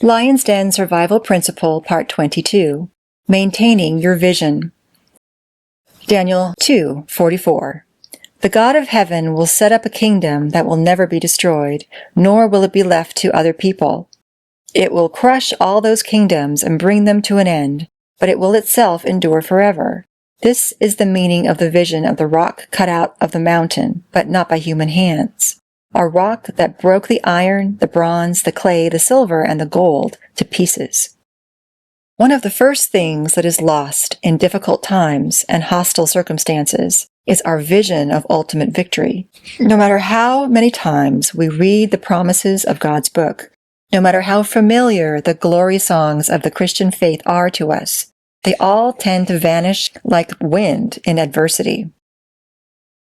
Lion's Den Survival Principle Part 22. Maintaining Your Vision. Daniel 2:44. The God of heaven will set up a kingdom that will never be destroyed, nor will it be left to other people. It will crush all those kingdoms and bring them to an end, but it will itself endure forever. This is the meaning of the vision of the rock cut out of the mountain, but not by human hands. A rock that broke the iron, the bronze, the clay, the silver, and the gold to pieces. One of the first things that is lost in difficult times and hostile circumstances is our vision of ultimate victory. No matter how many times we read the promises of God's book, no matter how familiar the glory songs of the Christian faith are to us, they all tend to vanish like wind in adversity.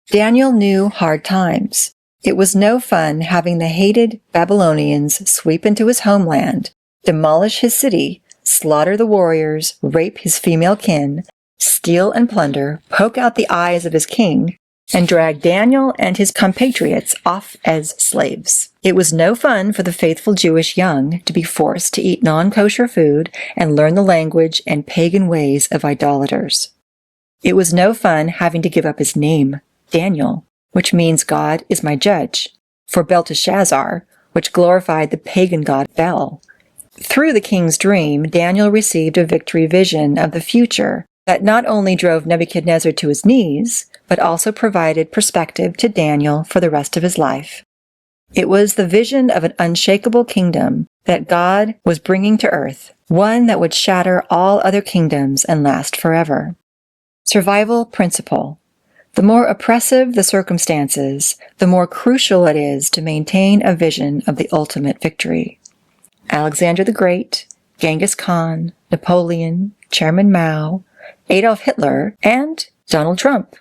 Daniel knew hard times. It was no fun having the hated Babylonians sweep into his homeland, demolish his city, slaughter the warriors, rape his female kin, steal and plunder, poke out the eyes of his king, and drag Daniel and his compatriots off as slaves. It was no fun for the faithful Jewish young to be forced to eat non-kosher food and learn the language and pagan ways of idolaters. It was no fun having to give up his name, Daniel, which means God is my judge, for Belteshazzar, which glorified the pagan god Bel. Through the king's dream, Daniel received a victory vision of the future that not only drove Nebuchadnezzar to his knees, but also provided perspective to Daniel for the rest of his life. It was the vision of an unshakable kingdom that God was bringing to earth, one that would shatter all other kingdoms and last forever. Survival principle. The more oppressive the circumstances, the more crucial it is to maintain a vision of the ultimate victory. Alexander the Great, Genghis Khan, Napoleon, Chairman Mao, Adolf Hitler, and Donald Trump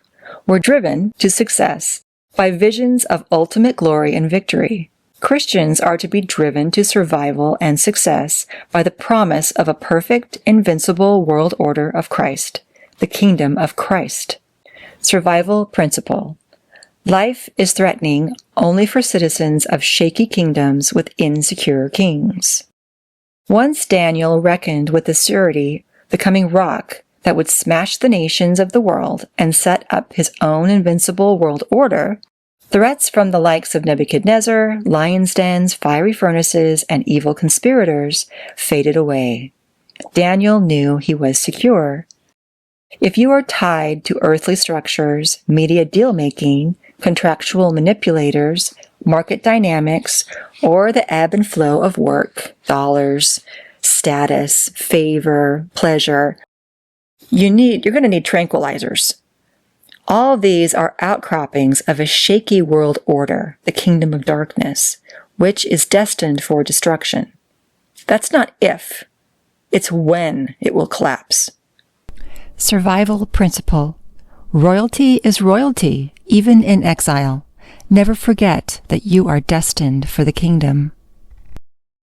were driven to success by visions of ultimate glory and victory. Christians are to be driven to survival and success by the promise of a perfect, invincible world order of Christ, the kingdom of Christ. Survival principle. Life is threatening only for citizens of shaky kingdoms with insecure kings. Once Daniel reckoned with the surety, the coming rock that would smash the nations of the world and set up his own invincible world order, threats from the likes of Nebuchadnezzar, lions' dens, fiery furnaces, and evil conspirators faded away. Daniel knew he was secure. If you are tied to earthly structures, media deal-making, contractual manipulators, market dynamics, or the ebb and flow of work, dollars, status, favor, pleasure, you're going to need tranquilizers. All these are outcroppings of a shaky world order, the kingdom of darkness, which is destined for destruction. That's not if, it's when it will collapse. Survival principle. Royalty is royalty, even in exile. Never forget that you are destined for the kingdom.